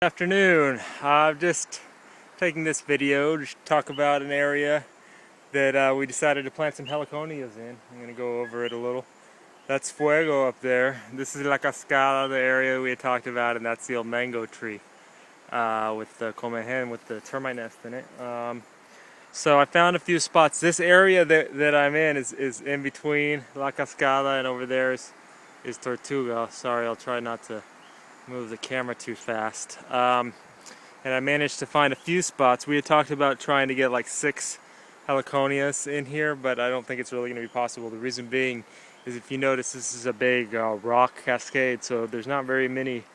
Afternoon. I'm just taking this video to talk about an area that we decided to plant some heliconias in. I'm going to go over it a little. That's Fuego up there. This is La Cascada, the area we had talked about, and that's the old mango tree with the comején, with the termite nest in it. So I found a few spots. This area that I'm in is in between La Cascada, and over there is Tortuga. Sorry, I'll try not to move the camera too fast. And I managed to find a few spots. We had talked about trying to get like 6 heliconias in here, but I don't think it's really going to be possible. The reason being is, if you notice, this is a big rock cascade, so there's not very many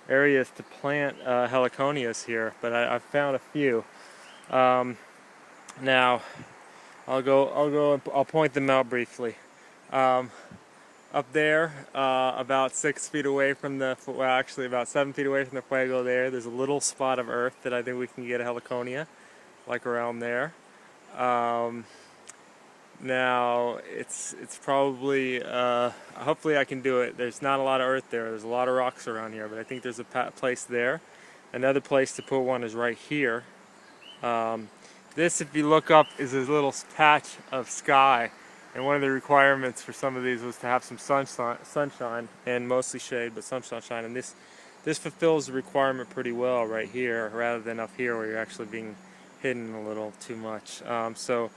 areas to plant heliconias here, but I found a few. Now I'll point them out briefly. Up there, about 6 feet away from the, well, actually about 7 feet away from the Fuego there's a little spot of earth that I think we can get a heliconia, like around there. Now, it's probably, hopefully I can do it. There's not a lot of earth there. There's a lot of rocks around here, but I think there's a place there. Another place to put one is right here. This, if you look up, is a little patch of sky. And one of the requirements for some of these was to have some sunshine and mostly shade, but some sunshine. And this fulfills the requirement pretty well right here, rather than up here where you're actually being hidden a little too much. So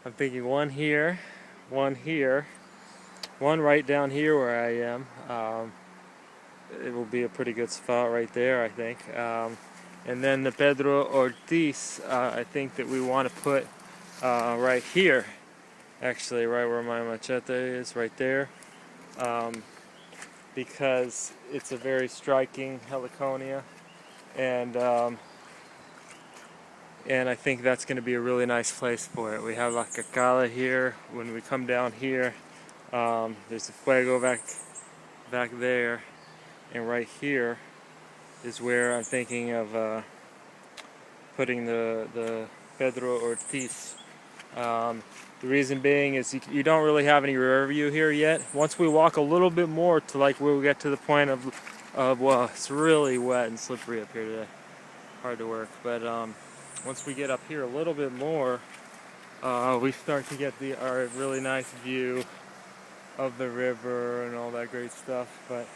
I'm thinking one here, one right down here where I am. It will be a pretty good spot right there, I think. And then the Pedro Ortiz, I think that we want to put right here. Actually, right where my machete is, right there, because it's a very striking heliconia, and I think that's going to be a really nice place for it. We have La Cacala here. When we come down here, there's a Fuego back there, and right here is where I'm thinking of putting the Pedro Ortiz. The reason being is you don't really have any rear view here yet. Once we walk a little bit more to like where we get to the point of well, it's really wet and slippery up here today. Hard to work. But once we get up here a little bit more, we start to get our really nice view of the river and all that great stuff. But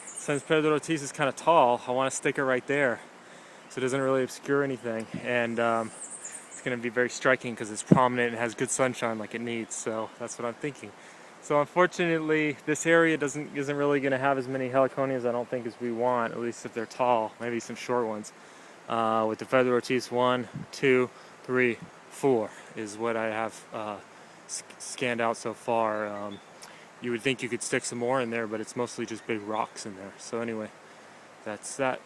since Pedro Ortiz is kind of tall, I want to stick it right there so it doesn't really obscure anything. And going to be very striking because it's prominent and has good sunshine like it needs, so that's what I'm thinking. So unfortunately, this area isn't really going to have as many heliconias, I don't think, as we want, at least if they're tall, maybe some short ones. With the Pedro Ortiz, 1, 2, 3, 4 is what I have scanned out so far. You would think you could stick some more in there, but it's mostly just big rocks in there. So anyway, that's that.